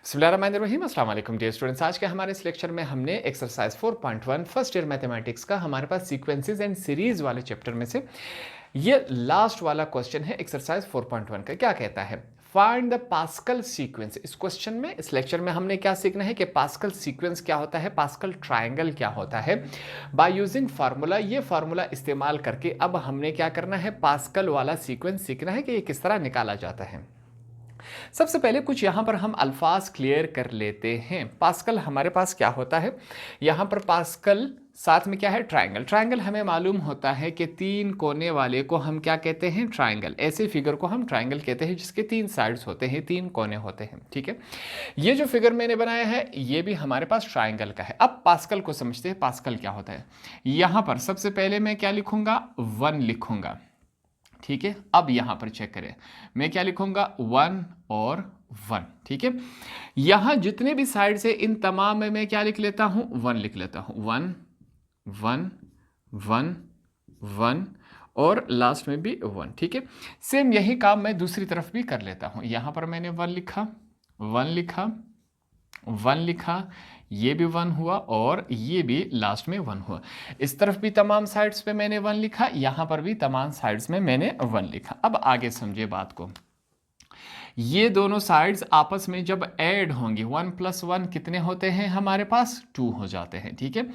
बिस्मिल्लाहिर्रहमानिर्रहीम अस्सलाम वालेकुम डियर स्टूडेंट्स। आज के हमारे इस लेक्चर में हमने एक्सरसाइज 4.1 फर्स्ट ईयर मैथमेटिक्स का हमारे पास सीक्वेंसेस एंड सीरीज वाले चैप्टर में से ये लास्ट वाला क्वेश्चन है। एक्सरसाइज 4.1 का क्या कहता है, फाइंड द पास्कल सीक्वेंस। इस क्वेश्चन में, इस लेक्चर में हमने क्या सीखना है कि पास्कल सीक्वेंस क्या होता है, पास्कल ट्राइंगल क्या होता है। बाय यूजिंग फार्मूला, ये फार्मूला इस्तेमाल करके अब हमने क्या करना है, पास्कल वाला सीक्वेंस सीखना है कि ये किस तरह निकाला जाता है। सबसे पहले कुछ यहां पर हम अल्फाज क्लियर कर लेते हैं। पास्कल हमारे पास क्या होता है, यहां पर पास्कल साथ में क्या है, ट्रायंगल। ट्रायंगल हमें मालूम होता है कि तीन कोने वाले को हम क्या कहते हैं, ट्रायंगल। ऐसे फिगर को हम ट्रायंगल कहते हैं जिसके तीन साइड्स होते हैं, तीन कोने होते हैं। ठीक है, ये जो फिगर मैंने बनाया है ये भी हमारे पास ट्रायंगल का है। अब पास्कल को समझते हैं, पास्कल क्या होता है। यहां पर सबसे पहले मैं क्या लिखूंगा, 1 लिखूंगा। ठीक है, अब यहां पर चेक करें, मैं क्या लिखूंगा, 1 और 1। ठीक है, यहां जितने भी साइड से इन तमाम में मैं क्या लिख लेता हूं, 1 लिख लेता हूं। 1 1 1 1 और लास्ट में भी 1। ठीक है, सेम यही काम मैं दूसरी तरफ भी कर लेता हूं। यहां पर मैंने 1 लिखा, 1 लिखा, 1 लिखा, ये भी 1 हुआ और ये भी लास्ट में 1 हुआ। इस तरफ भी तमाम साइड्स पे मैंने 1 लिखा, यहां पर भी तमाम साइड्स में मैंने 1 लिखा। अब आगे समझिए बात को, ये दोनों साइड्स आपस में जब ऐड होंगी, 1 + 1 कितने होते हैं हमारे पास, 2 हो जाते हैं। ठीक है,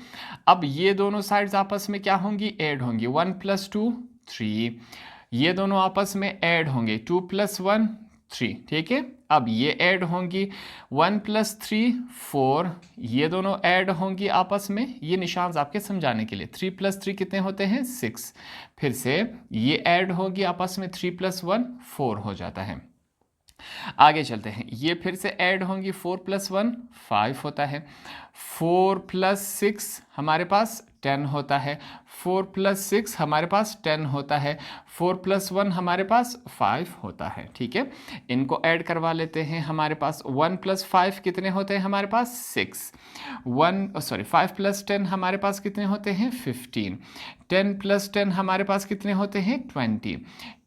अब ये दोनों साइड्स आपस में क्या होंगी, ऐड होंगी। 1 + 2 3, ये दोनों आपस में ऐड होंगे, 2 + 1 3। ठीक है, अब ये ऐड होंगी, 1 + 3 4, ये दोनों ऐड होंगी आपस में। ये निशान आपके समझाने के लिए, 3 + 3 कितने होते हैं, 6। फिर से ये ऐड होगी आपस में, 3 + 1 4 हो जाता है। आगे चलते हैं, ये फिर से ऐड होंगी, 4 + 1 5 होता है, 4 + 6 हमारे पास 10 होता है, 4 + 6 हमारे पास 10 होता है, 4 + 1 हमारे पास 5 होता है। ठीक है, इनको ऐड करवा लेते हैं। हमारे पास 1 + 5 कितने होते हैं हमारे पास, 6। 5 + 10 हमारे पास कितने होते हैं, 15। 10 + 10 हमारे पास कितने होते हैं, 20।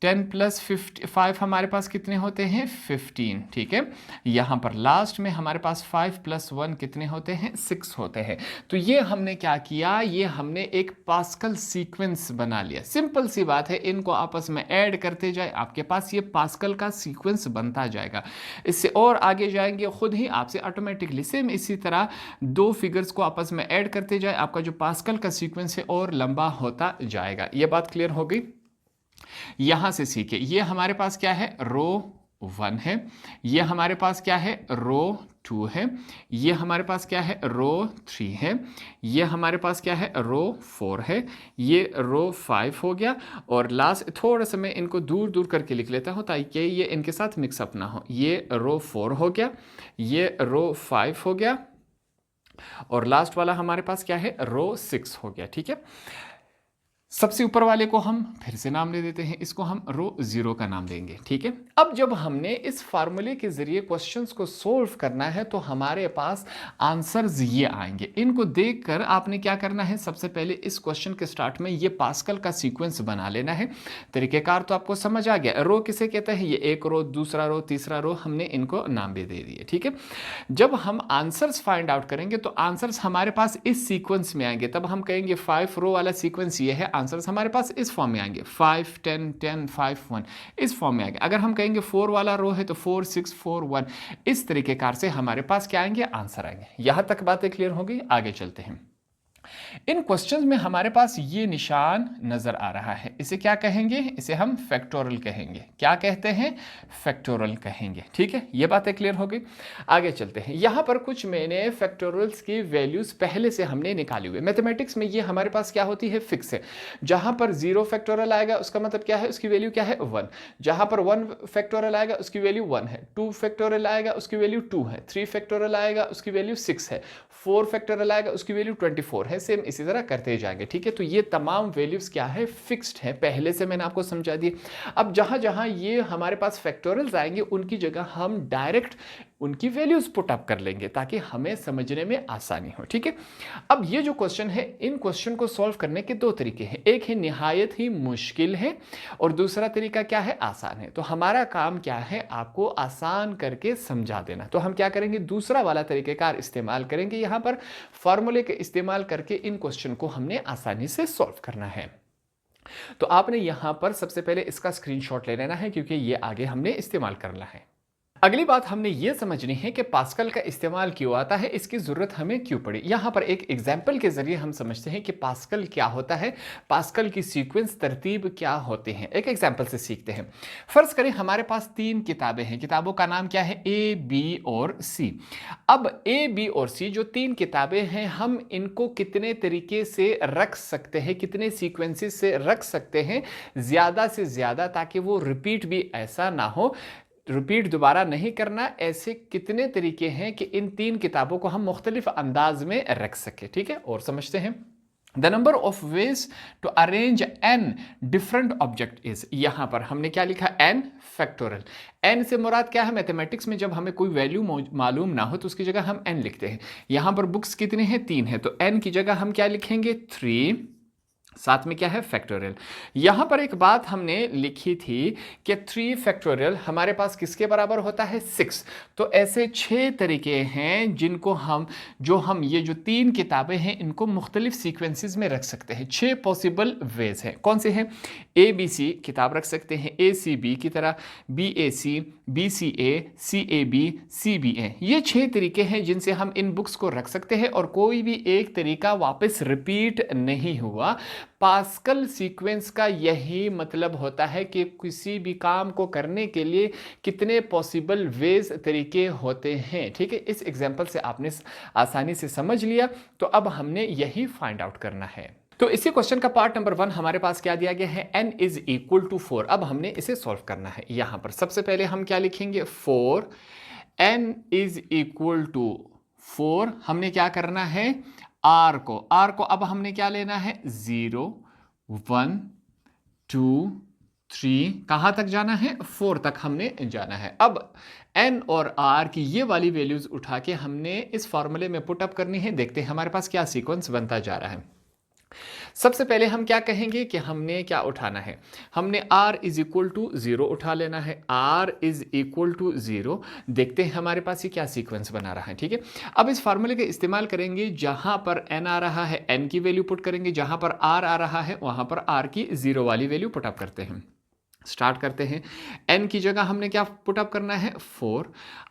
10 + 5 हमारे पास कितने होते हैं, 15। ठीक है, यहाँ पर लास्ट में हमारे पास 5 + 1 कितने होते हैं, 6 होते हैं। तो ये हमने क्या किया, ये हमने एक पास्कल सीक्वेंस बना लिया। सिंपल सी बात है, इनको आपस में ऐड करते जाए, आपके पास ये पास्कल का सीक्वेंस बनता जाएगा। इससे और आगे जाएंगे खुद ही आपसे ऑटोमेटिकली सेम इसी तरह दो फिगर्स को आपस में ऐड करते जाए, आपका जो पास्कल का सीक्वेंस है और लंबा होता जाएगा। ये बात क्लियर हो गई। यहां से सीखे, ये हमारे पास क्या है, रो 1 है, ये हमारे पास क्या है, रो 2 है, ये हमारे पास क्या है, रो 3 है, ये हमारे पास क्या है, रो 4 है, ये रो 5 हो गया। और लास्ट थोड़ा सा मैं इनको दूर दूर करके लिख लेता हूं ताकि ये इनके साथ मिक्सअप ना हो। ये रो 4 हो गया, ये रो 5 हो गया और लास्ट वाला हमारे पास क्या है, रो 6 हो गया। ठीक है, सबसे ऊपर वाले को हम फिर से नाम दे देते हैं, इसको हम रो 0 का नाम देंगे। ठीक है, अब जब हमने इस फार्मूले के जरिए क्वेश्चंस को सोल्व करना है तो हमारे पास आंसर्स ये आएंगे। इनको देखकर आपने क्या करना है, सबसे पहले इस क्वेश्चन के स्टार्ट में ये पास्कल का सीक्वेंस बना लेना है। तरीकेकार तो आपको समझ आ गया, रो किसे कहते हैं, ये एक रो, दूसरा रो, तीसरा रो, हमने इनको नाम भी दे दिए। ठीक है, जब हम आंसर्स फाइंड आउट करेंगे तो आंसर्स हमारे पास इस सीक्वेंस में आएंगे, तब हम कहेंगे 5 रो वाला सीक्वेंस ये है, आंसर्स हमारे पास इस फॉर्म में आएंगे, 5 10 10 5 1 इस फॉर्म में आएंगे। अगर हम कहेंगे 4 वाला रो है तो 4 6 4 1, इस तरीकेकार से हमारे पास क्या आएंगे, आंसर आएंगे। यहां तक बातें क्लियर हो गई। आगे चलते हैं, इन क्वेश्चंस में हमारे पास ये निशान नजर आ रहा है, इसे क्या कहेंगे, इसे हम फैक्टोरियल कहेंगे। क्या कहते हैं, फैक्टोरियल कहेंगे। ठीक है, ये बातें क्लियर हो गई। आगे चलते हैं, यहां पर कुछ मैंने फैक्टोरियल्स की वैल्यूज पहले से हमने निकाली हुई। मैथमेटिक्स में ये हमारे पास क्या होती है, फिक्स है। जहां पर 0 फैक्टोरियल आएगा उसका मतलब क्या है, उसकी वैल्यू क्या है, 1। जहां पर 1 फैक्टोरियल आएगा उसकी वैल्यू 1 है, 2 फैक्टोरियल आएगा उसकी वैल्यू 2 है, 3 फैक्टोरियल आएगा उसकी वैल्यू 6 है, 4 फैक्टोरियल आएगा उसकी वैल्यू 24 है। सेम इसी तरह करते जाएंगे। ठीक है, तो ये तमाम वैल्यूज क्या है, फिक्स्ड है, पहले से मैंने आपको समझा दिया। अब जहां जहां ये हमारे पास फैक्टोरियल्स आएंगे उनकी जगह हम डायरेक्ट उनकी वैल्यूज पुट अप कर लेंगे ताकि हमें समझने में आसानी हो। ठीक है, अब ये जो क्वेश्चन है, इन क्वेश्चन को सॉल्व करने के दो तरीके हैं, एक है निहायत ही मुश्किल है और दूसरा तरीका क्या है, आसान है। तो हमारा काम क्या है, आपको आसान करके समझा देना। तो हम क्या करेंगे, दूसरा वाला तरीकेकार इस्तेमाल करेंगे, यहां पर फॉर्मूले के इस्तेमाल करके इन क्वेश्चन को हमने आसानी से सॉल्व करना है। तो आपने यहां पर सबसे पहले इसका स्क्रीनशॉट ले लेना है क्योंकि ये आगे हमने इस्तेमाल करना है। अगली बात हमने ये समझनी है कि पास्कल का इस्तेमाल क्यों आता है, इसकी जरूरत हमें क्यों पड़ी। यहां पर एक एग्जाम्पल के जरिए हम समझते हैं कि पास्कल क्या होता है, पास्कल की सीक्वेंस तरतीब क्या होते हैं। एक एग्जाम्पल से सीखते हैं। फर्ज करें हमारे पास 3 किताबें हैं, किताबों का नाम क्या है, ए, बी और सी। अब ए, बी और सी जो 3 किताबें हैं, हम इनको कितने तरीके से रख सकते हैं, कितने सीक्वेंसेस से रख सकते हैं, ज्यादा से ज्यादा, ताकि वो रिपीट भी ऐसा ना हो, रिपीट दोबारा नहीं करना। ऐसे कितने तरीके हैं कि इन 3 किताबों को हम मुख्तलिफ अंदाज में रख सके। ठीक है, और समझते हैं। The number of ways to arrange n different object is, यहां पर हमने क्या लिखा, एन फैक्टोरियल। एन से मुराद क्या है, मैथमेटिक्स में जब हमें कोई वैल्यू मालूम ना हो तो उसकी जगह हम एन लिखते हैं। यहां पर बुक्स कितने हैं, 3 है, तो एन की जगह हम क्या लिखेंगे, 3, साथ में क्या है, फैक्टोरियल। यहां पर एक बात हमने लिखी थी कि 3 फैक्टोरियल हमारे पास किसके बराबर होता है, 6। तो ऐसे 6 तरीके हैं जिनको हम ये जो 3 किताबें हैं इनको मुख्तलिफ सीक्वेंसेस में रख सकते हैं। 6 पॉसिबल वेज हैं। कौन से हैं, ए बी सी किताब रख सकते हैं, ए सी बी की तरह, B A C, B C A B, C B A. ये 6 तरीके हैं जिनसे हम इन बुक्स को रख सकते हैं और कोई भी एक तरीका वापस रिपीट नहीं हुआ। पास्कल सीक्वेंस का यही मतलब होता है कि किसी भी काम को करने के लिए कितने पॉसिबल वेज तरीके होते हैं। ठीक है, इस एग्जांपल से आपने आसानी से समझ लिया। तो अब हमने यही फाइंड आउट करना है। तो इसी क्वेश्चन का पार्ट नंबर 1 हमारे पास क्या दिया गया है, n इज इक्वल टू 4। अब हमने इसे सॉल्व करना है। यहां पर सबसे पहले हम क्या लिखेंगे, 4, n इज इक्वल टू 4। हमने क्या करना है, r को अब हमने क्या लेना है, 0, 1, 2, 3, कहां तक जाना है, 4 तक हमने जाना है। अब n और r की ये वाली वैल्यूज उठा के हमने इस फॉर्मूले में पुट अप करनी है। देखते हैं हमारे पास क्या सीक्वेंस बनता जा रहा है। सबसे पहले हम क्या कहेंगे कि हमने क्या उठाना है, हमने r इज इक्वल टू 0 उठा लेना है। r इज इक्वल टू 0, देखते हैं हमारे पास ये क्या सीक्वेंस बना रहा है। ठीक है, अब इस फार्मूले का इस्तेमाल करेंगे, जहां पर n आ रहा है n की वैल्यू पुट करेंगे, जहां पर r आ रहा है वहां पर r की 0 वाली वैल्यू पुट अप करते हैं। स्टार्ट करते हैं। n की जगह हमने क्या पुट अप करना है, 4,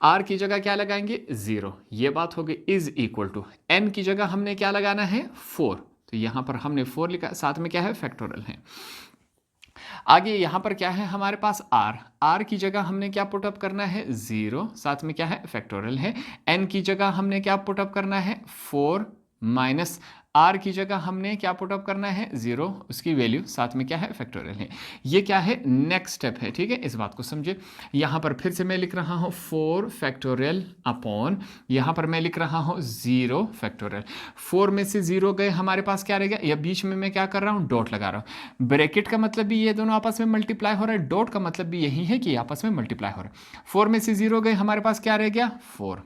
r की जगह क्या लगाएंगे, 0। ये बात हो गई। इज इक्वल टू n की जगह हमने क्या लगाना है, 4, तो यहां पर हमने 4 लिखा, साथ में क्या है, फैक्टोरियल है। आगे यहां पर क्या है हमारे पास, r की जगह हमने क्या पुट अप करना है, 0, साथ में क्या है, फैक्टोरियल है। n की जगह हमने क्या पुट अप करना है, 4 माइनस r की जगह हमने क्या पुट अप करना है, 0, उसकी वैल्यू, साथ में क्या है, फैक्टोरियल है। ये क्या है, नेक्स्ट स्टेप है। ठीक है, इस बात को समझे। यहां पर फिर से मैं लिख रहा हूं 4 फैक्टोरियल अपॉन, यहां पर मैं लिख रहा हूं 0 फैक्टोरियल। 4 में से 0 गए, हमारे पास क्या रहेगा, या बीच में मैं क्या कर रहा हूं, डॉट लगा रहा हूं। ब्रैकेट का मतलब भी ये दोनों आपस में मल्टीप्लाई हो रहा है, डॉट का मतलब भी यही है कि आपस में मल्टीप्लाई हो रहा है। 4 में से 0 गए, हमारे पास क्या रह गया, 4।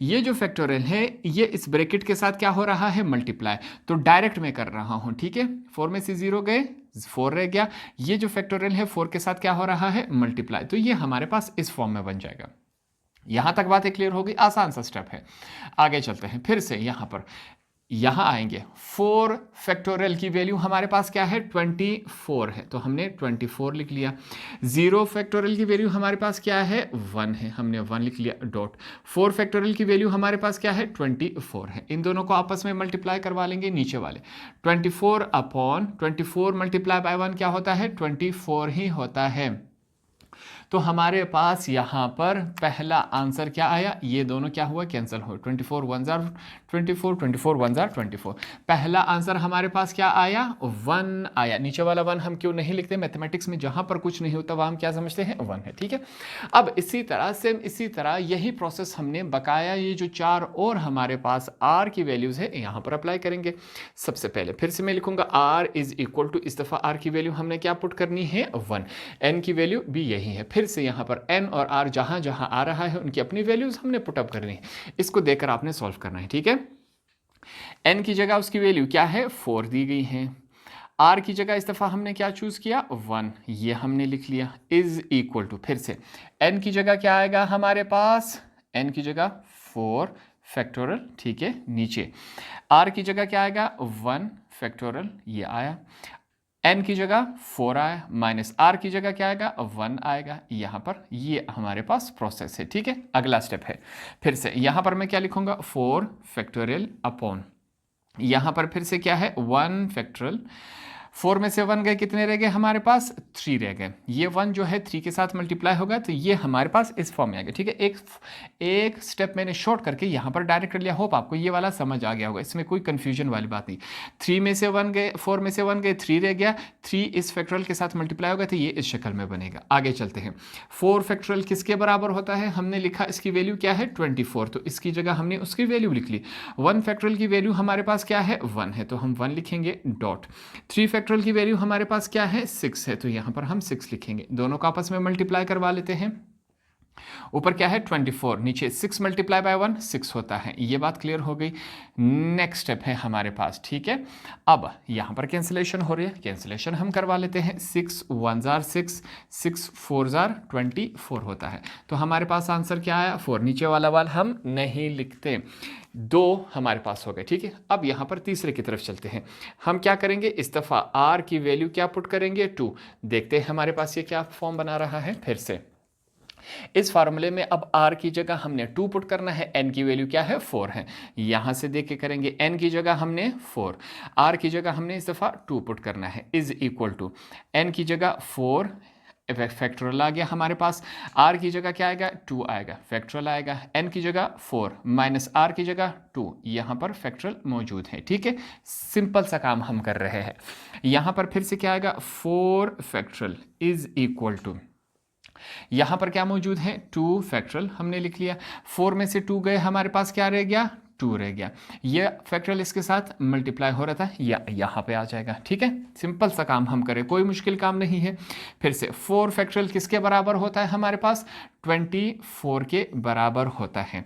ये जो फैक्टोरियल है ये इस ब्रैकेट के साथ क्या हो रहा है, मल्टीप्लाई, तो डायरेक्ट में कर रहा हूं। ठीक है, 4 में से 0 गए, 4 रह गया। ये जो फैक्टोरियल है 4 के साथ क्या हो रहा है, मल्टीप्लाई, तो ये हमारे पास इस फॉर्म में बन जाएगा। यहां तक बातें क्लियर हो गई, आसान सा स्टेप है। आगे चलते हैं, फिर से यहां आएंगे। 4 फैक्टोरियल की वैल्यू हमारे पास क्या है, 24 है, तो हमने 24 लिख लिया। 0 फैक्टोरियल की वैल्यू हमारे पास क्या है, 1 है, हमने 1 लिख लिया, डॉट। 4 फैक्टोरियल की वैल्यू हमारे पास क्या है, 24 है। इन दोनों को आपस में मल्टीप्लाई करवा लेंगे, नीचे वाले 24 अपॉन 24 मल्टीप्लाई बाय 1 क्या होता है, 24 ही होता है। तो हमारे पास यहाँ पर पहला आंसर क्या आया, ये दोनों क्या हुआ, कैंसिल हो, 24 1 जार 24, 24 1 जार 24। पहला आंसर हमारे पास क्या आया, 1 आया। नीचे वाला 1 हम क्यों नहीं लिखते, मैथमेटिक्स में जहाँ पर कुछ नहीं होता वहाँ हम क्या समझते हैं, 1 है। ठीक है, अब इसी तरह सेम इसी तरह यही प्रोसेस हमने बकाया ये जो 4 और हमारे पास r की वैल्यूज है यहाँ पर अप्लाई करेंगे। सबसे पहले फिर से मैं लिखूंगा r इज इक्वल टू, इस दफ़ा r की वैल्यू हमने क्या पुट करनी है, 1, n की वैल्यू भी यही है। फिर फिर से यहाँ पर n और r जहाँ जहाँ आ रहा है उनकी अपनी वैल्यूज़ हमने पुटअप करनी है, इसको देखकर आपने सॉल्व करना है, ठीक है। n की जगह उसकी वैल्यू क्या है, 4 दी गई है। r की जगह इस दफ़ा हमने क्या चूज़ किया, 1, ये हमने लिख लिया, इज इक्वल टू, फिर से n की जगह क्या आएगा हमारे पास, n की जगह 4 फैक्टोरियल, ठीक है, नीचे r की जगह क्या आएगा, 1 फैक्टोरियल, ये आया, n की जगह 4 आया, माइनस r की जगह क्या आएगा, 1 आएगा, यहाँ पर ये हमारे पास प्रोसेस है, ठीक है। अगला स्टेप है, फिर से यहाँ पर मैं क्या लिखूंगा, 4 फैक्टोरियल अपॉन, यहाँ पर फिर से क्या है, 1 फैक्टोरियल, 4 में से 1 गए, कितने रह गए हमारे पास, 3 रह गए। ये 1 जो है 3 के साथ मल्टीप्लाई होगा तो ये हमारे पास इस फॉर्म में आ गया, ठीक है। एक स्टेप मैंने शॉर्ट करके यहाँ पर डायरेक्ट कर लिया। होप आपको ये वाला समझ आ गया होगा, इसमें कोई कंफ्यूजन वाली बात नहीं। 3 में से 1 गए, 4 में से 1 गए, 3 रह गया, 3 इस फैक्टोरियल के साथ मल्टीप्लाई होगा तो ये इस शक्ल में बनेगा। आगे चलते हैं, 4 फैक्टोरियल किसके बराबर होता है, हमने लिखा इसकी वैल्यू क्या है, 24, तो इसकी जगह हमने उसकी वैल्यू लिख ली। 1 फैक्टोरियल की वैल्यू हमारे पास क्या है, 1 है, तो हम 1 लिखेंगे डॉट। 3 फैक्टोरियल की वैल्यू हमारे पास क्या है, 6 है, तो यहां पर हम 6 लिखेंगे। दोनों को आपस में मल्टीप्लाई करवा लेते हैं। ऊपर क्या है 24, नीचे 6 मल्टीप्लाई बाय 1 6 होता है। ये बात क्लियर हो गई। नेक्स्ट स्टेप है हमारे पास, ठीक है। अब यहां पर कैंसिलेशन हो रही है, कैंसिलेशन हम करवा लेते हैं। 6 1 जार 6, 6 4 जार 24 होता है। तो हमारे पास आंसर क्या आया, 4। नीचे वाला वाल हम नहीं लिखते, 2 हमारे पास हो गए, ठीक है। अब यहाँ पर तीसरे की तरफ चलते हैं। हम क्या करेंगे, इस दफ़ा r की वैल्यू क्या पुट करेंगे, 2। देखते हैं हमारे पास ये क्या फॉर्म बना रहा है। फिर से इस फार्मूले में अब r की जगह हमने 2 पुट करना है, n की वैल्यू क्या है, 4 है। यहाँ से देख के करेंगे, n की जगह हमने 4, r की जगह हमने इस दफ़ा 2 पुट करना है, इज इक्वल टू n की जगह 4 फैक्टोरियल आ गया हमारे पास, r की जगह क्या आएगा, 2 आएगा, फैक्टोरियल आएगा, n की जगह 4 माइनस r की जगह 2, यहाँ पर फैक्टोरियल मौजूद है, ठीक है। सिंपल सा काम हम कर रहे हैं। यहाँ पर फिर से क्या आएगा, 4 फैक्टोरियल इज इक्वल टू, यहाँ पर क्या मौजूद है, 2 फैक्टोरियल हमने लिख लिया। 4 में से 2 गए, हमारे पास क्या रह गया, 2 रह गया। ये फैक्टोरियल इसके साथ मल्टीप्लाई हो रहा था, या यहाँ पे आ जाएगा, ठीक है। सिंपल सा काम हम करें, कोई मुश्किल काम नहीं है। फिर से 4 फैक्टोरियल किसके बराबर होता है हमारे पास, 24 के बराबर होता है।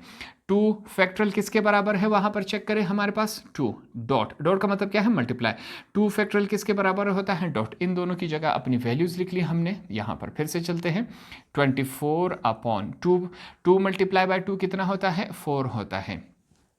2 फैक्टोरियल किसके बराबर है, वहां पर चेक करें, हमारे पास 2 डॉट, डॉट का मतलब क्या है, मल्टीप्लाई। 2 फैक्टोरियल किसके बराबर होता है, डॉट। इन दोनों की जगह अपनी वैल्यूज लिख ली हमने। यहाँ पर फिर से चलते हैं, 24 अपॉन 2, 2 मल्टीप्लाई बाय 2 कितना होता है, 4 होता है।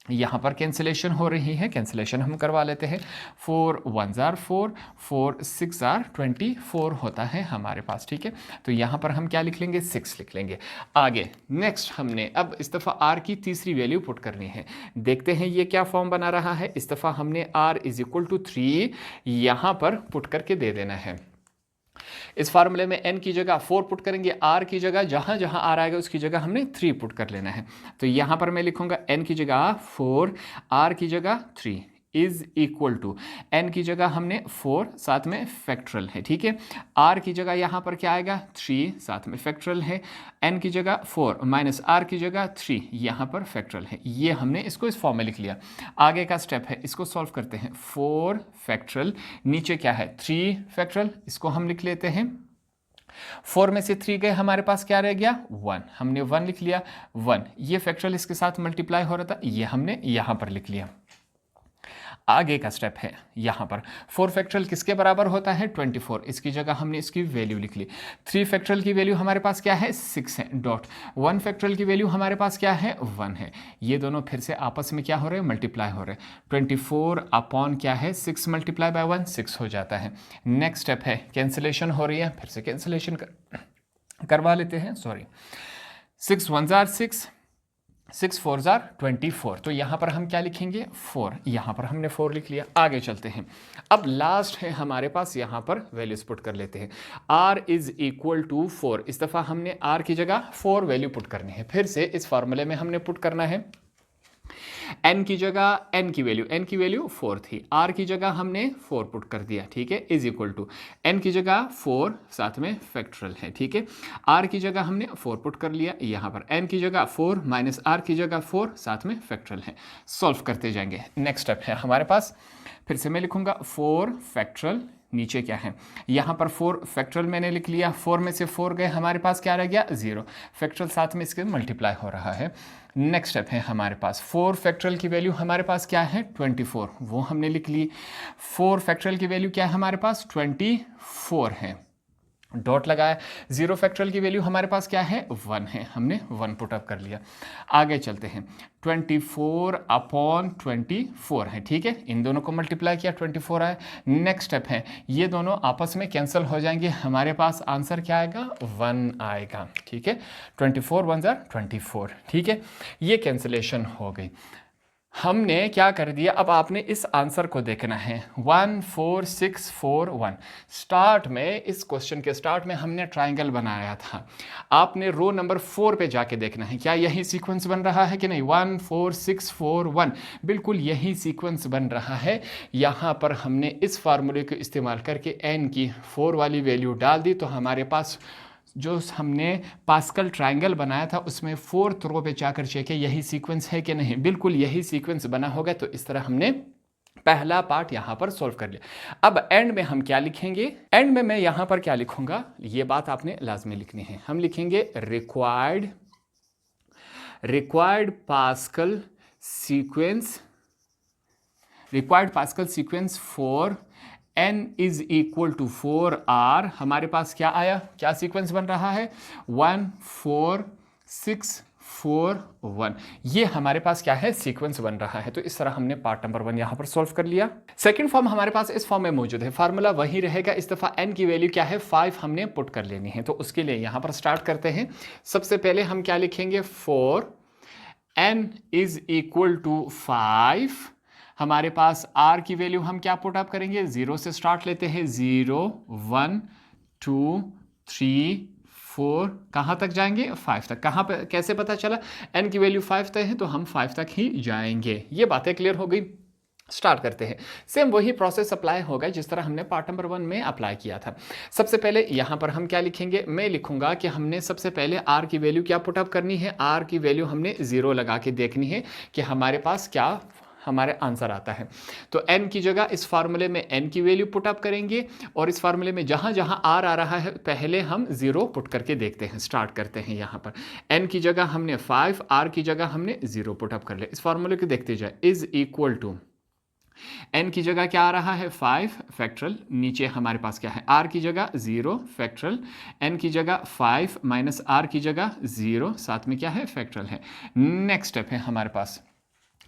यहाँ पर कैंसिलेशन हो रही है, कैंसिलेशन हम करवा लेते हैं। 4 1 जार 4, 4 6 जार 24 होता है हमारे पास, ठीक है। तो यहाँ पर हम क्या लिख लेंगे, 6 लिख लेंगे। आगे नेक्स्ट हमने अब इस दफ़ा r की तीसरी वैल्यू पुट करनी है। देखते हैं ये क्या फॉर्म बना रहा है। इस दफ़ा हमने r इज इक्वल टू 3 यहाँ पर पुट करके दे देना है। इस फार्मूले में n की जगह 4 पुट करेंगे, r की जगह जहां जहां r आएगा उसकी जगह हमने 3 पुट कर लेना है। तो यहां पर मैं लिखूंगा n की जगह 4, r की जगह 3 इज इक्वल टू, n की जगह हमने 4 साथ में फैक्टोरियल है, ठीक है। r की जगह यहाँ पर क्या आएगा, 3 साथ में फैक्टोरियल है। n की जगह 4 माइनस r की जगह 3 यहाँ पर फैक्टोरियल है। ये हमने इसको इस फॉर्म में लिख लिया। आगे का स्टेप है, इसको सॉल्व करते हैं। 4 फैक्टोरियल, नीचे क्या है, 3 फैक्टोरियल, इसको हम लिख लेते हैं। 4 में से 3 गए, हमारे पास क्या रह गया, 1, हमने 1 लिख लिया। 1 ये फैक्टोरियल इसके साथ मल्टीप्लाई हो रहा था, ये हमने यहाँ पर लिख लिया। आगे का स्टेप है, यहाँ पर 4 फैक्टोरियल किसके बराबर होता है, 24, इसकी जगह हमने इसकी वैल्यू लिख ली। 3 फैक्टोरियल की वैल्यू हमारे पास क्या है, 6 है, डॉट। 1 फैक्टोरियल की वैल्यू हमारे पास क्या है, 1 है। ये दोनों फिर से आपस में क्या हो रहे हैं, मल्टीप्लाई हो रहे हैं। 24 अपॉन क्या है, 6 मल्टीप्लाई बाय 1 6 हो जाता है। नेक्स्ट स्टेप है, कैंसिलेशन हो रही है, फिर से कैंसिलेशन करवा लेते हैं। सॉरी, 6 1 जार 6, 6 4 जार 24, तो यहाँ पर हम क्या लिखेंगे, 4, यहाँ पर हमने 4 लिख लिया। आगे चलते हैं, अब लास्ट है हमारे पास, यहाँ पर वैल्यूज पुट कर लेते हैं। r इज इक्वल टू 4, इस दफ़ा हमने r की जगह 4 वैल्यू पुट करनी है। फिर से इस फार्मूले में हमने पुट करना है, n की जगह n की वैल्यू 4 थी, r की जगह हमने 4 पुट कर दिया, ठीक है, इज इक्वल टू n की जगह 4 साथ में फैक्टोरियल है, ठीक है। r की जगह हमने 4 पुट कर लिया, यहाँ पर n की जगह 4 माइनस r की जगह 4 साथ में फैक्टोरियल है। सॉल्व करते जाएंगे। नेक्स्ट स्टेप है हमारे पास, फिर से मैं लिखूंगा 4 फैक्टोरियल नीचे क्या है, यहाँ पर 4 फैक्टरल मैंने लिख लिया, 4 में से 4 गए, हमारे पास क्या रह गया 0, फैक्टरल साथ में इसके मल्टीप्लाई हो रहा है। नेक्स्ट स्टेप है हमारे पास 4 फैक्टरल की वैल्यू हमारे पास क्या है 24, वो हमने लिख ली। 4 फैक्टरल की वैल्यू क्या है हमारे पास 24 है, डॉट लगाया। 0 फैक्टरल की वैल्यू हमारे पास क्या है 1 है, हमने 1 पुटअप कर लिया। आगे चलते हैं, 24/24 है, ठीक है, इन दोनों को मल्टीप्लाई किया 24 आया। नेक्स्ट स्टेप है ये दोनों आपस में कैंसिल हो जाएंगे, हमारे पास आंसर क्या आएगा 1 आएगा, ठीक है, 24 1 24, ठीक है, ये कैंसिलेशन हो गई। हमने क्या कर दिया, अब आपने इस आंसर को देखना है 14641। स्टार्ट में, इस क्वेश्चन के स्टार्ट में हमने ट्राइंगल बनाया था, आपने रो नंबर 4 पे जाके देखना है क्या यही सीक्वेंस बन रहा है कि नहीं। 14641 बिल्कुल यही सीक्वेंस बन रहा है। यहाँ पर हमने इस फार्मूले को इस्तेमाल करके n की 4 वाली वैल्यू डाल दी, तो हमारे पास जो हमने पास्कल ट्रायंगल बनाया था उसमें 4th रो पे जाकर चेक है यही सीक्वेंस है कि नहीं, बिल्कुल यही सीक्वेंस बना होगा। तो इस तरह हमने पहला पार्ट यहां पर सॉल्व कर लिया। अब एंड में हम क्या लिखेंगे, एंड में मैं यहां पर क्या लिखूंगा, ये बात आपने लाजमी लिखनी है। हम लिखेंगे required Pascal sequence for n is equal to 4r। हमारे पास क्या आया, क्या सीक्वेंस बन रहा है 14641, ये हमारे पास क्या है सीक्वेंस बन रहा है। तो इस तरह हमने पार्ट नंबर 1 यहां पर सॉल्व कर लिया। सेकंड फॉर्म हमारे पास इस फॉर्म में मौजूद है, फार्मूला वही रहेगा, इस दफा n की वैल्यू क्या है 5 हमने पुट कर लेनी है। तो उसके लिए यहां पर स्टार्ट करते हैं। सबसे पहले हम क्या लिखेंगे, 4 n इज इक्वल टू 5, हमारे पास r की वैल्यू हम क्या पुट अप करेंगे, 0 से स्टार्ट लेते हैं, 0 1 2 3 4, कहाँ तक जाएंगे 5 तक। कहाँ पे कैसे पता चला, n की वैल्यू 5 तक है तो हम 5 तक ही जाएंगे। ये बातें क्लियर हो गई। स्टार्ट करते हैं, सेम वही प्रोसेस अप्लाई होगा जिस तरह हमने पार्ट नंबर 1 में अप्लाई किया था। सबसे पहले यहाँ पर हम क्या लिखेंगे, मैं लिखूंगा कि हमने सबसे पहले r की वैल्यू क्या पुट अप करनी है, r की वैल्यू हमने 0 लगा के देखनी है कि हमारे पास क्या हमारे आंसर आता है। तो n की जगह इस फार्मूले में n की वैल्यू पुट अप करेंगे, और इस फार्मूले में जहां जहां r आ रहा है पहले हम 0 पुट करके देखते हैं। स्टार्ट करते हैं, यहाँ पर n की जगह हमने 5, r की जगह हमने 0 पुट अप कर लिया। इस फार्मूले को देखते जाए, इज इक्वल टू n की जगह क्या आ रहा है 5 फैक्टरल, नीचे हमारे पास क्या है r की जगह 0 फैक्टरल, n की जगह 5 माइनस r की जगह 0, साथ में क्या है फैक्टरल है। नेक्स्ट स्टेप है हमारे पास,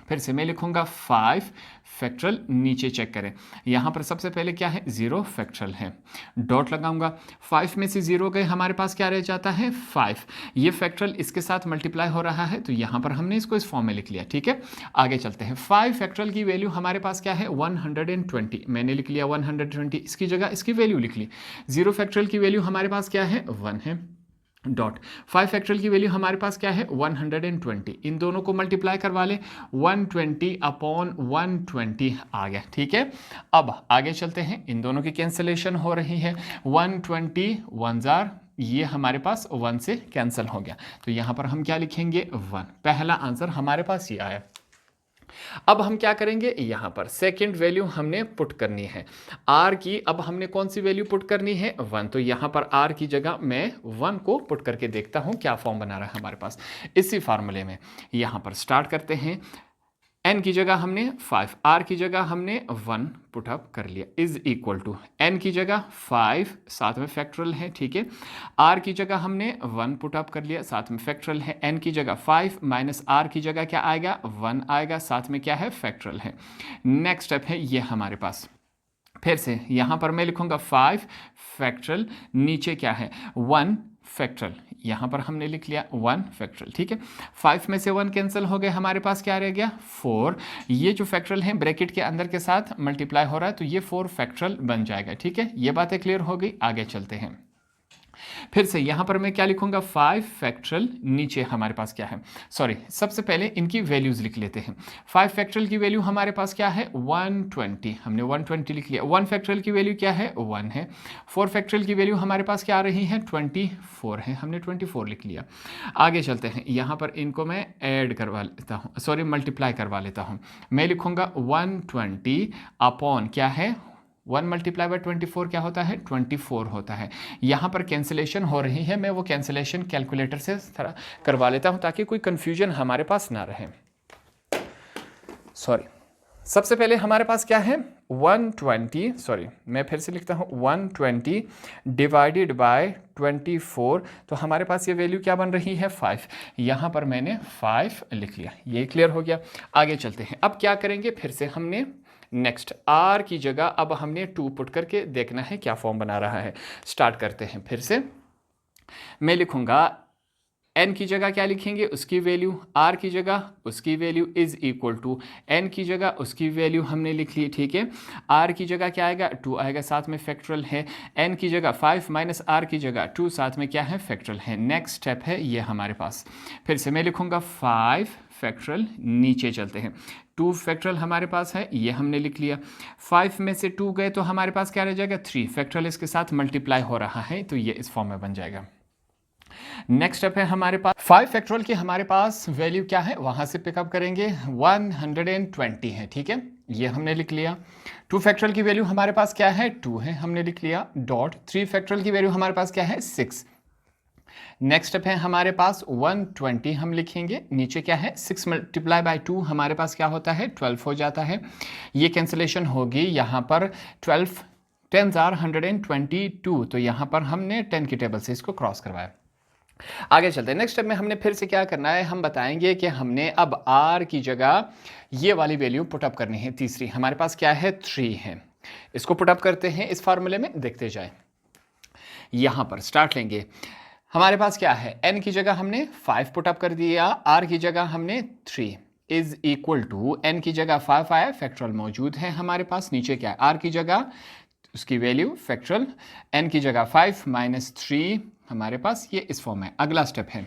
फिर से मैं लिखूंगा 5 फैक्टरल, नीचे चेक करें, यहाँ पर सबसे पहले क्या है 0 फैक्टरल है, डॉट लगाऊंगा, 5 में से 0 गए, हमारे पास क्या रह जाता है 5, ये फैक्टरल इसके साथ मल्टीप्लाई हो रहा है तो यहाँ पर हमने इसको इस फॉर्म में लिख लिया, ठीक है। आगे चलते हैं, 5 फैक्टरल की वैल्यू हमारे पास क्या है 120, मैंने लिख लिया 120, इसकी जगह इसकी वैल्यू लिख ली। 0 फैक्टरल की वैल्यू हमारे पास क्या है 1 है, डॉट 5 फैक्टरल की वैल्यू हमारे पास क्या है 120, इन दोनों को मल्टीप्लाई करवा ले, 120/120 आ गया, ठीक है। अब आगे चलते हैं, इन दोनों की कैंसिलेशन हो रही है, 120 1 जार, ये हमारे पास 1 से कैंसिल हो गया, तो यहां पर हम क्या लिखेंगे 1। पहला आंसर हमारे पास ये आया। अब हम क्या करेंगे, यहां पर सेकंड वैल्यू हमने पुट करनी है r की। अब हमने कौन सी वैल्यू पुट करनी है 1, तो यहां पर r की जगह मैं 1 को पुट करके देखता हूं क्या फॉर्म बना रहा है हमारे पास। इसी फार्मूले में यहां पर स्टार्ट करते हैं, n की जगह हमने 5, r की जगह हमने 1 पुट अप कर लिया, इज इक्वल टू n की जगह 5, साथ में फैक्टरल है, ठीक है, r की जगह हमने 1 पुट अप कर लिया, साथ में फैक्टरल है, n की जगह 5 माइनस r की जगह क्या आएगा 1 आएगा, साथ में क्या है फैक्टरल है। नेक्स्ट स्टेप है ये हमारे पास, फिर से यहां पर मैं लिखूंगा 5 फैक्टरल, नीचे क्या है 1 फैक्टरल, यहां पर हमने लिख लिया 1 फैक्टरल, ठीक है। 5 में से 1 कैंसिल हो गए, हमारे पास क्या रह गया 4, ये जो फैक्टरल है ब्रैकेट के अंदर के साथ मल्टीप्लाई हो रहा है तो ये 4 फैक्टरल बन जाएगा, ठीक है। ये बातें क्लियर हो गई। आगे चलते हैं, फिर से यहां पर मैं क्या लिखूंगा 5 फैक्टरल, नीचे हमारे पास क्या है, सॉरी सबसे पहले इनकी वैल्यूज लिख लेते हैं। 5 फैक्टरल की वैल्यू हमारे पास क्या है 120, हमने 120 लिख लिया। 1 फैक्टरल की वैल्यू क्या है 1 है। 4 फैक्टरल की वैल्यू हमारे पास क्या आ रही है 24 है, हमने 24 लिख लिया। आगे चलते हैं, यहां पर इनको मैं ऐड करवा लेता हूं, सॉरी मल्टीप्लाई करवा लेता हूं। मैं लिखूंगा 120 अपॉन क्या है 1 मल्टीप्लाई बाय 24 क्या होता है 24 होता है। यहाँ पर कैंसिलेशन हो रही है, मैं वो कैंसिलेशन कैलकुलेटर से थोड़ा करवा लेता हूँ ताकि कोई कन्फ्यूजन हमारे पास ना रहे। सॉरी, सबसे पहले हमारे पास क्या है 120, सॉरी मैं फिर से लिखता हूँ 120 डिवाइडेड बाय 24, तो हमारे पास ये वैल्यू क्या बन रही है 5। यहाँ पर मैंने 5 लिख लिया, ये क्लियर हो गया। आगे चलते हैं, अब क्या करेंगे, फिर से हमने नेक्स्ट r की जगह अब हमने 2 पुट करके देखना है क्या फॉर्म बना रहा है। स्टार्ट करते हैं, फिर से मैं लिखूंगा n की जगह क्या लिखेंगे उसकी वैल्यू, r की जगह उसकी value is equal to n की जगह उसकी वैल्यू हमने लिख ली, ठीक है। r की जगह क्या आएगा 2 आएगा, साथ में फैक्टरल है। n की जगह 5 माइनस r की जगह 2, साथ में क्या है फैक्टरल है। नेक्स्ट स्टेप है ये हमारे पास, फिर से मैं लिखूंगा 5 फैक्टरल, नीचे चलते हैं 2 फैक्टरल हमारे पास है, ये हमने लिख लिया। 5 में से 2 गए तो हमारे पास क्या रह जाएगा 3 फैक्टरल, इसके साथ मल्टीप्लाई हो रहा है तो ये इस फॉर्म में बन जाएगा। नेक्स्ट स्टेप है हमारे पास 5 फैक्टोरियल की हमारे पास वैल्यू क्या है, वहां से पिकअप करेंगे 120 है, ठीक है, ये हमने लिख लिया। 2 फैक्टोरियल की वैल्यू हमारे पास क्या है 2 है, हमने लिख लिया डॉट। 3 फैक्टोरियल की वैल्यू हमारे पास क्या है 6। नेक्स्ट स्टेप है हमारे पास 120 हम लिखेंगे, नीचे क्या है 6 मल्टीप्लाई बाय 2 हमारे पास क्या होता है 12 हो जाता है। ये कैंसिलेशन होगी यहाँ पर 12 10s are 122, तो यहाँ पर हमने 10 की टेबल से इसको क्रॉस करवाया। आगे चलते हैं, नेक्स्ट स्टेप में हमने फिर से क्या करना है, हम बताएंगे कि हमने अब r की जगह ये वाली वैल्यू पुटअप करनी है। तीसरी हमारे पास क्या है 3 है, इसको पुटअप करते हैं इस फार्मूले में, देखते जाए। यहां पर स्टार्ट लेंगे, हमारे पास क्या है n की जगह हमने 5 पुटअप कर दिया, r की जगह हमने 3 इज इक्वल टू n की जगह 5 आया, फैक्टोरियल मौजूद है हमारे पास। नीचे क्या है r की जगह उसकी वैल्यू फैक्टोरियल, n की जगह 5 माइनस 3 हमारे पास, ये इस फॉर्म है। अगला स्टेप है,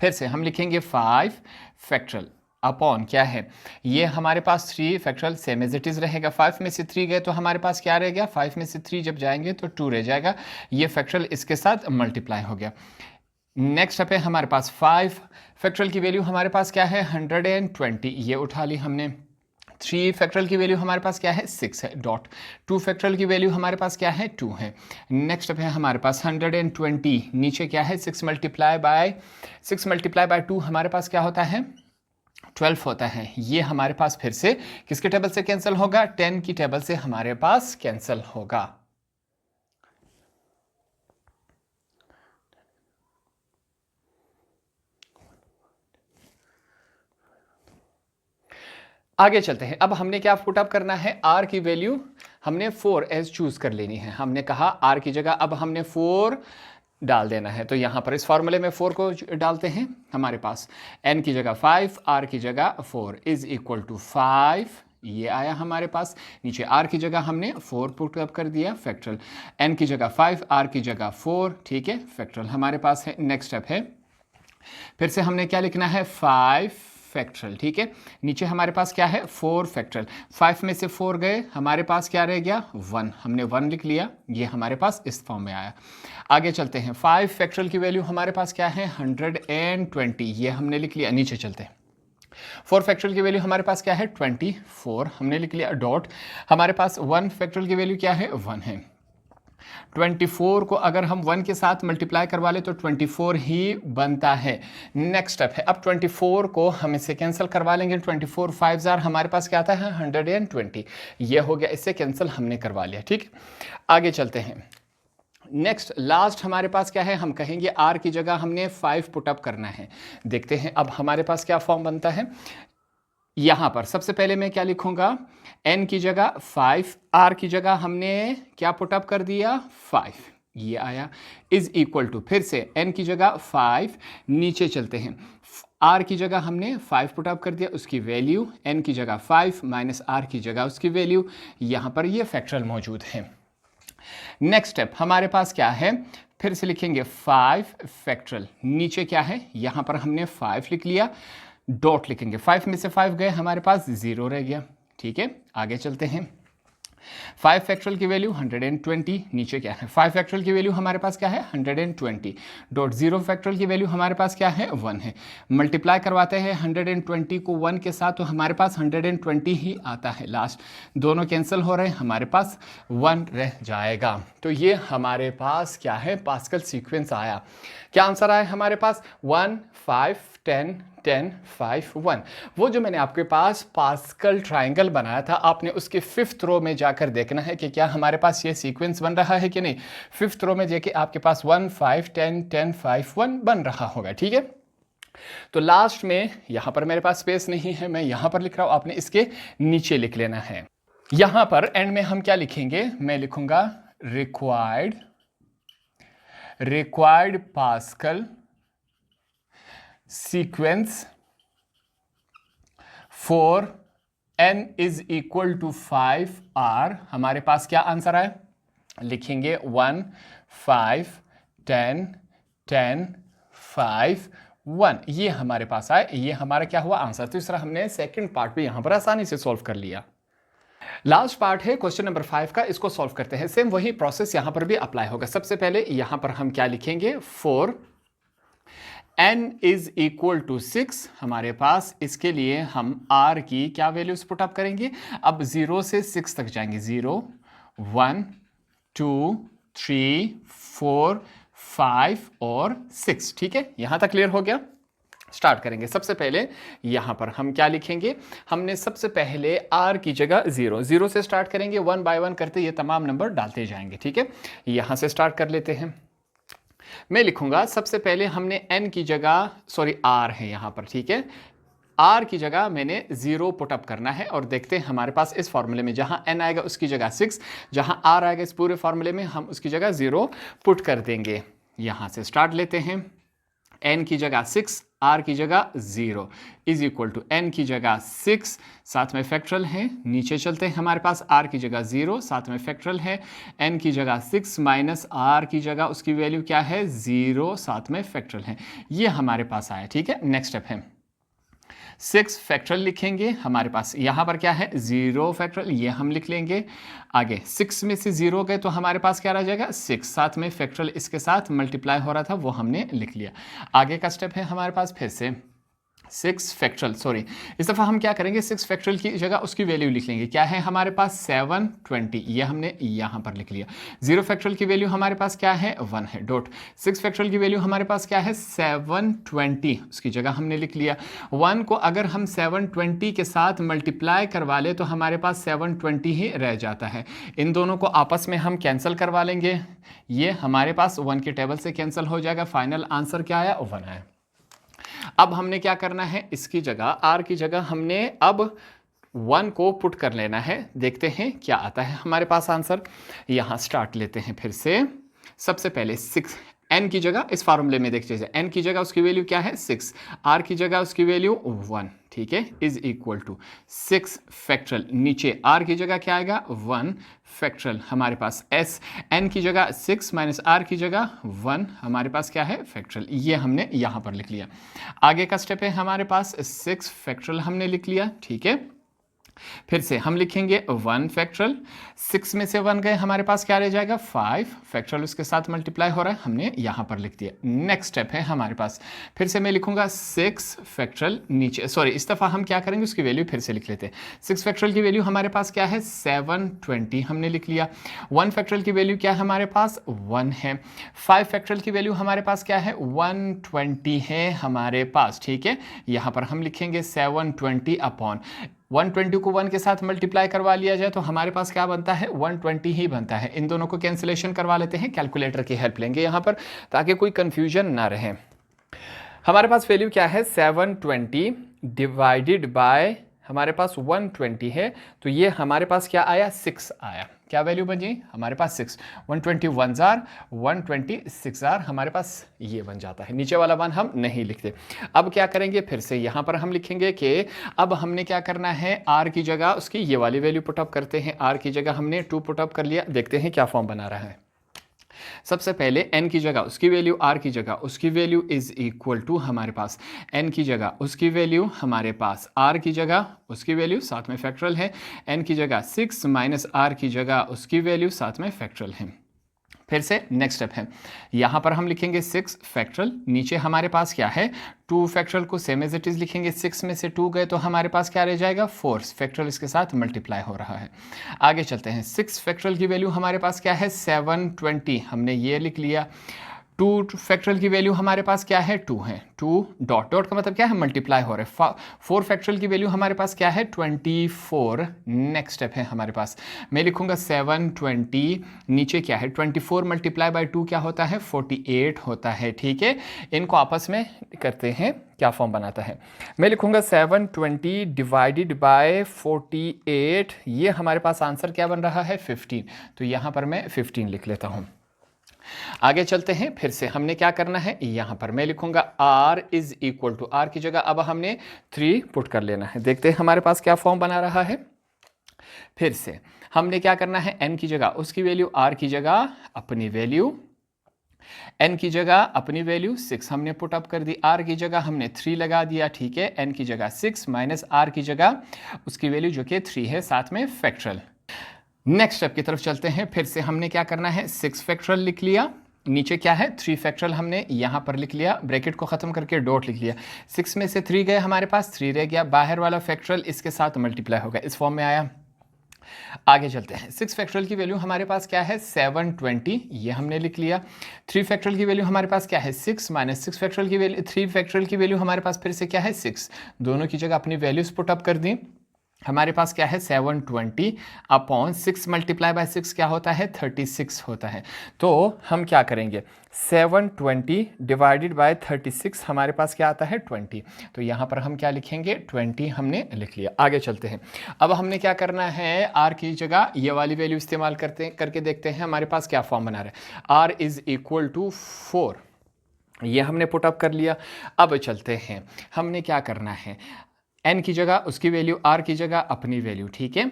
फिर से हम लिखेंगे 5 फैक्टोरियल अपॉन क्या है, ये हमारे पास 3 factorial same as it is रहेगा। 5 में से 3 गए तो हमारे पास क्या रह गया, 5 में से 3 जब जाएंगे तो 2 रह जाएगा, ये फैक्टोरियल इसके साथ मल्टीप्लाई हो गया। नेक्स्ट स्टेप है हमारे पास 5 फैक्टोरियल की वैल्यू हमारे पास क्या है 120, ये उठा ली हमने। 3 फैक्टोरियल की वैल्यू हमारे पास क्या है 6 है, डॉट। 2 फैक्टोरियल की वैल्यू हमारे पास क्या है 2 है। नेक्स्ट है हमारे पास 120, नीचे क्या है 6 मल्टीप्लाई बाय 2 हमारे पास क्या होता है 12 होता है। ये हमारे पास फिर से किसके टेबल से कैंसिल होगा, 10 की टेबल से हमारे पास कैंसिल होगा। आगे चलते हैं, अब हमने क्या पुटअप करना है, r की वैल्यू हमने 4 एज चूज कर लेनी है। हमने कहा r की जगह अब हमने 4 डाल देना है, तो यहां पर इस फॉर्मूले में 4 को डालते हैं। हमारे पास n की जगह 5, r की जगह 4 इज इक्वल टू 5, ये आया हमारे पास। नीचे r की जगह हमने 4 पुट अप कर दिया फैक्टोरियल, n की जगह 5, r की जगह 4, ठीक है, फैक्टोरियल हमारे पास है। नेक्स्ट स्टेप है, फिर से हमने क्या लिखना है 5 फैक्टोरियल, ठीक है। नीचे हमारे पास क्या है 4 फैक्टोरियल, 5 में से 4 गए, हमारे पास क्या रह गया 1, हमने 1 लिख लिया, ये हमारे पास इस फॉर्म में आया। आगे चलते हैं, 5 फैक्टोरियल की वैल्यू हमारे पास क्या है 120, ये हमने लिख लिया। नीचे चलते हैं, 4 फैक्टोरियल की वैल्यू हमारे पास क्या है 24, हमने लिख लिया, डॉट। हमारे पास 1 फैक्टोरियल की वैल्यू क्या है 1 है। 24 को अगर हम 1 के साथ मल्टीप्लाई करवा ले तो 24 ही बनता है। नेक्स्ट स्टेप है, अब 24 को हम इससे कैंसिल करवा लेंगे, 24 5 हमारे पास क्या आता है 120, ये हो गया, इससे कैंसिल हमने करवा लिया, ठीक। आगे चलते हैं, नेक्स्ट लास्ट हमारे पास क्या है, हम कहेंगे r की जगह हमने 5 पुटअप करना है। देखते हैं अब हमारे पास क्या फॉर्म बनता है। यहां पर सबसे पहले मैं क्या लिखूंगा, n की जगह 5, r की जगह हमने क्या पुटअप कर दिया 5, ये आया, इज इक्वल टू, फिर से n की जगह 5, नीचे चलते हैं, r की जगह हमने 5 पुटअप कर दिया, उसकी वैल्यू n की जगह 5 माइनस r की जगह उसकी वैल्यू, यहां पर ये फैक्टोरियल मौजूद है। नेक्स्ट स्टेप हमारे पास क्या है, फिर से लिखेंगे 5 फैक्टोरियल, नीचे क्या है, यहां पर हमने 5 लिख लिया, डॉट लिखेंगे, 5 में से 5 गए, हमारे पास 0 रह गया, ठीक है। आगे चलते हैं, 5 फैक्टोरियल की वैल्यू 120, नीचे क्या है 5 फैक्टोरियल की वैल्यू हमारे पास क्या है 120 डॉट 0 फैक्टोरियल की वैल्यू हमारे पास क्या है 1 है। मल्टीप्लाई करवाते हैं 120 को 1 के साथ तो हमारे पास 120 ही आता है लास्ट, दोनों कैंसिल हो रहे हैं, हमारे पास 1 रह जाएगा। तो ये हमारे पास क्या है पास्कल सीक्वेंस आया। क्या आंसर आया हमारे पास 1 5 10 10 5 1। वो जो मैंने आपके पास पास्कल ट्रायंगल बनाया था, आपने उसके 5th रो में जाकर देखना है कि क्या हमारे पास ये सीक्वेंस बन रहा है कि नहीं। 5th रो में जाके आपके पास 1 5 10 10 5 1 बन रहा होगा, ठीक है। तो लास्ट में यहां पर मेरे पास स्पेस नहीं है, मैं यहां पर लिख रहा हूं, आपने इसके नीचे लिख लेना है। यहां पर एंड में हम क्या लिखेंगे, मैं लिखूंगा required Pascal sequence for n is equal to 5r। हमारे पास क्या आंसर है, लिखेंगे 1 5 10 10 5 1। ये हमारे पास आए, ये हमारा क्या हुआ आंसर। तो इस तरह हमने सेकंड पार्ट भी यहां पर आसानी से सॉल्व कर लिया। लास्ट पार्ट है क्वेश्चन नंबर 5 का, इसको सॉल्व करते हैं। सेम वही प्रोसेस यहां पर भी अप्लाई होगा। सबसे पहले यहां पर हम क्या लिखेंगे, 4 n इज इक्वल टू 6। हमारे पास इसके लिए हम r की क्या वैल्यूज पुट अप करेंगे, अब 0 से 6 तक जाएंगे, 0 1 2 3 4 5 और 6, ठीक है। यहां तक क्लियर हो गया। स्टार्ट करेंगे। सबसे पहले यहां पर हम क्या लिखेंगे, हमने सबसे पहले r की जगह 0 से स्टार्ट करेंगे, 1 बाय 1 करते ये तमाम नंबर डालते जाएंगे, ठीक है। यहां से स्टार्ट कर लेते हैं। मैं लिखूंगा सबसे पहले हमने n की जगह, सॉरी r है यहां पर, ठीक है, r की जगह मैंने 0 पुट अप करना है और देखते हैं हमारे पास इस फॉर्मूले में जहां n आएगा उसकी जगह 6, जहां r आएगा इस पूरे फॉर्मूले में हम उसकी जगह 0 पुट कर देंगे। यहां से स्टार्ट लेते हैं, n की जगह 6, r की जगह 0 इज इक्वल टू n की जगह 6, साथ में फैक्टरल है, नीचे चलते हैं, हमारे पास r की जगह 0, साथ में फैक्टरल है, n की जगह 6 माइनस r की जगह उसकी वैल्यू क्या है 0, साथ में फैक्टरल है, ये हमारे पास आया, ठीक है। नेक्स्ट स्टेप है 6 फैक्टरल लिखेंगे, हमारे पास यहां पर क्या है 0 फैक्टरल, ये हम लिख लेंगे। आगे 6 में से 0 गए तो हमारे पास क्या रह जाएगा 6, साथ में फैक्टरल इसके साथ मल्टीप्लाई हो रहा था वो हमने लिख लिया। आगे का स्टेप है हमारे पास फिर से 6 फैक्टरल, सॉरी इस दफ़ा हम क्या करेंगे 6 फैक्टरल की जगह उसकी वैल्यू लिख लेंगे, क्या है हमारे पास 720, ये हमने यहाँ पर लिख लिया। 0 फैक्टरल की वैल्यू हमारे पास क्या है 1 है, डॉट 6 फैक्टरल की वैल्यू हमारे पास क्या है 720, उसकी जगह हमने लिख लिया। 1 को अगर हम 720 के साथ मल्टीप्लाई करवा ले तो हमारे पास 720 ही रह जाता है, इन दोनों को आपस में हम कैंसिल करवा लेंगे, ये हमारे पास 1 के टेबल से कैंसिल हो जाएगा। फाइनल आंसर क्या आया 1 आया। अब हमने क्या करना है, इसकी जगह r की जगह हमने अब 1 को पुट कर लेना है, देखते हैं क्या आता है हमारे पास आंसर। यहां स्टार्ट लेते हैं फिर से, सबसे पहले 6 n की जगह इस फार्मूले में देख लीजिए, n की जगह उसकी वैल्यू क्या है 6, r की जगह उसकी वैल्यू 1, ठीक है, इज इक्वल टू 6 फैक्टरल, नीचे r की जगह क्या आएगा 1 फैक्टरल, हमारे पास s, n की जगह 6 माइनस r की जगह 1, हमारे पास क्या है फैक्टरल, ये हमने यहां पर लिख लिया। आगे का स्टेप है हमारे पास 6 फैक्टरल हमने लिख लिया, ठीक है। फिर से हम लिखेंगे 1 फैक्टरल, 6 में से 1 गए हमारे पास क्या रह जाएगा 5 फैक्टरल, उसके साथ मल्टीप्लाई हो रहा है, हमने यहां पर लिख दिया। नेक्स्ट स्टेप है हमारे पास, फिर से मैं लिखूंगा 6 फैक्टरल, नीचे सॉरी इस दफा हम क्या करेंगे उसकी वैल्यू फिर से लिख लेते हैं। 6 फैक्टरल की वैल्यू हमारे पास क्या है 720 हमने लिख लिया। 1 फैक्टरल की वैल्यू क्या है हमारे पास 1 है। 5 फैक्टरल की वैल्यू हमारे पास क्या है 120 है हमारे पास, ठीक है। यहां पर हम लिखेंगे 720 अपॉन 120 को 1 के साथ मल्टीप्लाई करवा लिया जाए तो हमारे पास क्या बनता है 120 ही बनता है। इन दोनों को कैंसिलेशन करवा लेते हैं, कैलकुलेटर की हेल्प लेंगे यहाँ पर ताकि कोई कंफ्यूजन ना रहे। हमारे पास वैल्यू क्या है 720 डिवाइडेड बाय हमारे पास 120 है, तो ये हमारे पास क्या आया 6 आया। क्या वैल्यू बनी हमारे पास 6, 121 जार 126 जार हमारे पास ये बन जाता है। नीचे वाला 1 हम नहीं लिखते। अब क्या करेंगे फिर से यहाँ पर हम लिखेंगे कि अब हमने क्या करना है r की जगह उसकी ये वाली वैल्यू पुटअप करते हैं। r की जगह हमने 2 पुटअप कर लिया, देखते हैं क्या फॉर्म बना रहा है। सबसे पहले n की जगह उसकी वैल्यू, r की जगह उसकी वैल्यू इज इक्वल टू हमारे पास n की जगह उसकी वैल्यू, हमारे पास r की जगह उसकी वैल्यू, साथ में फैक्टरल है, n की जगह 6 माइनस r की जगह उसकी वैल्यू, साथ में फैक्टरल है। फिर से नेक्स्ट स्टेप है, यहाँ पर हम लिखेंगे 6 फैक्टरल, नीचे हमारे पास क्या है 2 फैक्टरल को सेम एज इट इज लिखेंगे, 6 में से 2 गए तो हमारे पास क्या रह जाएगा 4, फैक्टरल इसके साथ मल्टीप्लाई हो रहा है। आगे चलते हैं, 6 फैक्टरल की वैल्यू हमारे पास क्या है 720, हमने ये लिख लिया। 2 फैक्टरल की वैल्यू हमारे पास क्या है 2 है, 2 डॉट डॉट का मतलब क्या है मल्टीप्लाई हो रहा है। 4 फैक्टरल की वैल्यू हमारे पास क्या है 24। नेक्स्ट स्टेप है हमारे पास, मैं लिखूंगा 720, नीचे क्या है 24 मल्टीप्लाई बाय 2 क्या होता है 48 होता है। ठीक है, इनको आपस में करते हैं, क्या फॉर्म बनाता है, मैं लिखूंगा 720 डिवाइडेड बाय 48, ये हमारे पास आंसर क्या बन रहा है 15, तो यहाँ पर मैं 15 लिख लेता हूँ। आगे चलते हैं, फिर से हमने क्या करना है, यहां पर मैं लिखूंगा r is equal to, r की जगह अब हमने 3 पुट कर लेना है। देखते हैं हमारे पास क्या फॉर्म बना रहा है। फिर से हमने क्या करना है, n की जगह उसकी वैल्यू, r की जगह अपनी वैल्यू, n की जगह अपनी वैल्यू 6 हमने पुट अप कर दी, r की जगह हमने 3 लगा दिया। ठीक है, n की जगह 6 माइनस r की जगह उसकी वैल्यू जो कि 3 है, साथ में फैक्टरल। नेक्स्ट स्टेप की तरफ चलते हैं, फिर से हमने क्या करना है 6 फैक्टरल लिख लिया, नीचे क्या है 3 फैक्टरल हमने यहां पर लिख लिया, ब्रैकेट को खत्म करके डॉट लिख लिया। 6 में से 3 गए, हमारे पास 3 रह गया, बाहर वाला फैक्टरल इसके साथ मल्टीप्लाई होगा, इस फॉर्म में आया। आगे चलते हैं, 6 फैक्टरल की वैल्यू हमारे पास क्या है 720, ये हमने लिख लिया। 3 फैक्टरल की वैल्यू हमारे पास क्या है 6 माइनस 6 फैक्टरल की वैल्यू, 3 फैक्टरल की वैल्यू हमारे पास फिर से क्या है 6, दोनों की जगह अपनी वैल्यूज पुट अप कर दी। हमारे पास क्या है 720 अपॉन 6 मल्टीप्लाई बाय 6 क्या होता है 36 होता है। तो हम क्या करेंगे 720 डिवाइडेड बाय 36, हमारे पास क्या आता है 20, तो यहाँ पर हम क्या लिखेंगे 20 हमने लिख लिया। आगे चलते हैं, अब हमने क्या करना है r की जगह ये वाली वैल्यू इस्तेमाल करके देखते हैं हमारे पास क्या फॉर्म बना रहा है, r इज इक्वल टू 4, ये हमने पुट अप कर लिया। अब चलते हैं, हमने क्या करना है, n की जगह उसकी वैल्यू, r की जगह अपनी वैल्यू। ठीक है,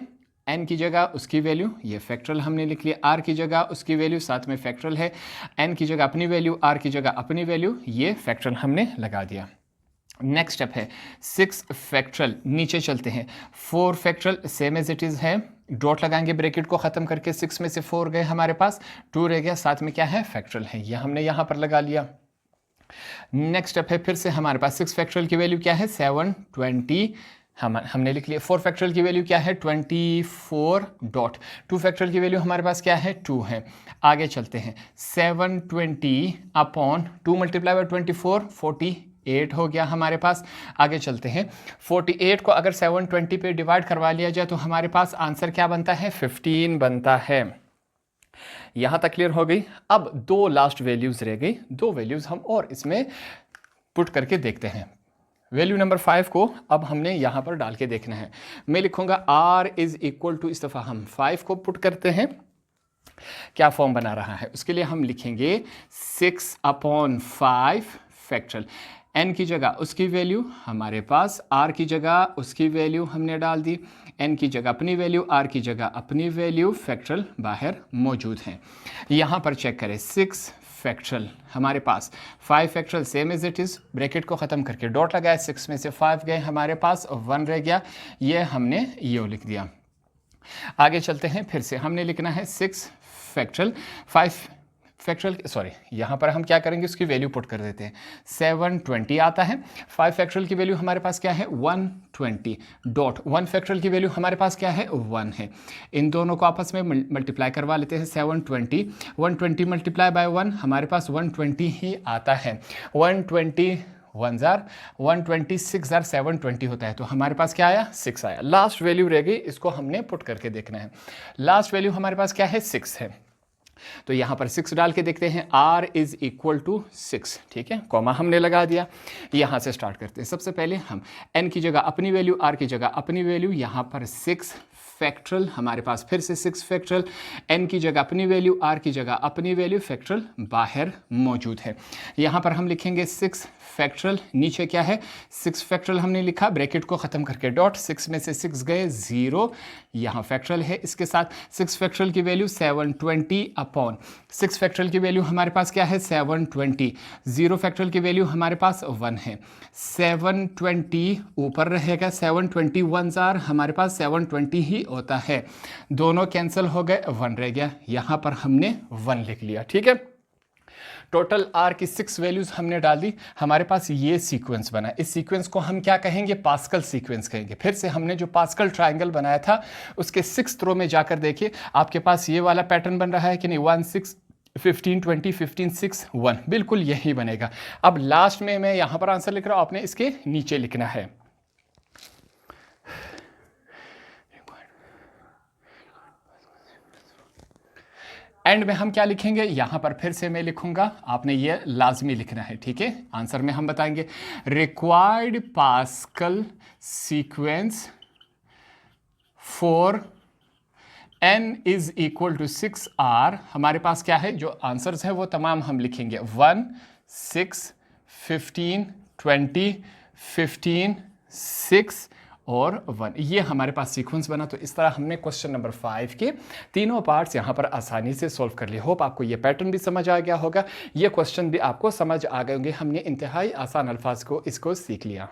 n की जगह उसकी वैल्यू, ये फैक्टरल हमने लिख लिया, r की जगह उसकी वैल्यू, साथ में फैक्टरल है, n की जगह अपनी वैल्यू, r की जगह अपनी वैल्यू, ये फैक्टरल हमने लगा दिया। नेक्स्ट स्टेप है 6 फैक्टरल, नीचे चलते हैं, 4 फैक्टरल सेम एज इट इज है, डॉट लगाएंगे ब्रैकेट को खत्म करके, 6 में से 4 गए, हमारे पास 2 रह गया, साथ में क्या है फैक्टरल है, ये हमने यहाँ पर लगा लिया। नेक्स्ट स्टेप है, फिर से हमारे पास 6 फैक्टरल की वैल्यू क्या है 720, हमने लिख लिया। 4 फैक्टरल की वैल्यू क्या है 24 डॉट, 2 फैक्टरल की वैल्यू हमारे पास क्या है 2 है। आगे चलते हैं, 720 अपॉन 2 मल्टीप्लाई बाय 24 48 हो गया हमारे पास। आगे चलते हैं, 48 को अगर 720 पे डिवाइड करवा लिया जाए तो हमारे पास आंसर क्या बनता है 15 बनता है। यहां तक क्लियर हो गई। अब 2 लास्ट वैल्यूज रह गई, 2 वैल्यूज हम और इसमें पुट करके देखते हैं। वैल्यू नंबर 5 को अब हमने यहां पर डाल के देखना है, मैं लिखूंगा r इज इक्वल टू, इस दफा हम 5 को पुट करते हैं, क्या फॉर्म बना रहा है उसके लिए हम लिखेंगे 6 अपॉन 5 फैक्टरल, n की जगह उसकी वैल्यू, हमारे पास r की जगह उसकी वैल्यू हमने डाल दी, n की जगह अपनी वैल्यू, r की जगह अपनी वैल्यू, फैक्टरल बाहर मौजूद हैं। यहाँ पर चेक करें 6 फैक्टरल, हमारे पास 5 factorial same as it is, bracket को ख़त्म करके डॉट लगाया, 6 में से 5 गए, हमारे पास 1 रह गया, ये हमने ये लिख दिया। आगे चलते हैं, फिर से हमने लिखना है 6 फैक्टरल, 5 फैक्टरल, सॉरी यहाँ पर हम क्या करेंगे उसकी वैल्यू पुट कर देते हैं, 720 आता है, 5 फैक्टरल की वैल्यू हमारे पास क्या है 120 डॉट, 1 फैक्टरल की वैल्यू हमारे पास क्या है 1 है। इन दोनों को आपस में मल्टीप्लाई करवा लेते हैं, 720 120 मल्टीप्लाई बाय 1, हमारे पास 120 ही आता है, 120 1 जार 120 6 जार 720 होता है, तो हमारे पास क्या आया 6 आया। लास्ट वैल्यू रह गई, इसको हमने पुट करके देखना है। लास्ट वैल्यू हमारे पास क्या है 6 है, तो यहां पर 6 डाल के देखते हैं, r इज इक्वल टू 6, ठीक है, कॉमा हमने लगा दिया। यहां से स्टार्ट करते हैं, सबसे पहले हम n की जगह अपनी वैल्यू, r की जगह अपनी वैल्यू, यहां पर 6 फैक्टरल, हमारे पास फिर से 6 फैक्टरल, n की जगह अपनी वैल्यू, r की जगह अपनी वैल्यू, फैक्टरल बाहर मौजूद है। यहां पर हम लिखेंगे 6 फैक्टरल, नीचे क्या है 6 फैक्टरल हमने लिखा, ब्रैकेट को खत्म करके डॉट, 6 में से 6 गए 0, यहाँ फैक्टरल है, इसके साथ 6 फैक्टरल की वैल्यू 720 अपॉन 6 फैक्टोरियल की वैल्यू हमारे पास क्या है 720, 0 फैक्टोरियल की वैल्यू हमारे पास 1 है, 720 ऊपर रहेगा, 721 जार हमारे पास 720 ही होता है, दोनों कैंसिल हो गए, 1 रह गया, यहाँ पर हमने 1 लिख लिया। ठीक है, टोटल आर की 6 वैल्यूज हमने डाल दी, हमारे पास ये सीक्वेंस बना। इस सीक्वेंस को हम क्या कहेंगे, पास्कल सीक्वेंस कहेंगे। फिर से हमने जो पास्कल ट्रायंगल बनाया था उसके 6th रो में जाकर देखिए आपके पास ये वाला पैटर्न बन रहा है कि नहीं, 1 6 15 20 15 6 1, बिल्कुल यही बनेगा। अब लास्ट में मैं यहां पर आंसर लिख रहा हूं, आपने इसके नीचे लिखना है। एंड में हम क्या लिखेंगे, यहां पर फिर से मैं लिखूंगा, आपने ये लाजमी लिखना है। ठीक है, आंसर में हम बताएंगे required Pascal sequence for n is equal to 6r। हमारे पास क्या है, जो आंसर्स है वो तमाम हम लिखेंगे, 1 6 15 20 15 6 और 1, ये हमारे पास सीक्वेंस बना। तो इस तरह हमने क्वेश्चन नंबर 5 के तीनों पार्ट्स यहाँ पर आसानी से सॉल्व कर लिए। होप आपको ये पैटर्न भी समझ आ गया होगा, ये क्वेश्चन भी आपको समझ आ गए होंगे। हमने इंतहाई आसान अल्फाज को इसको सीख लिया।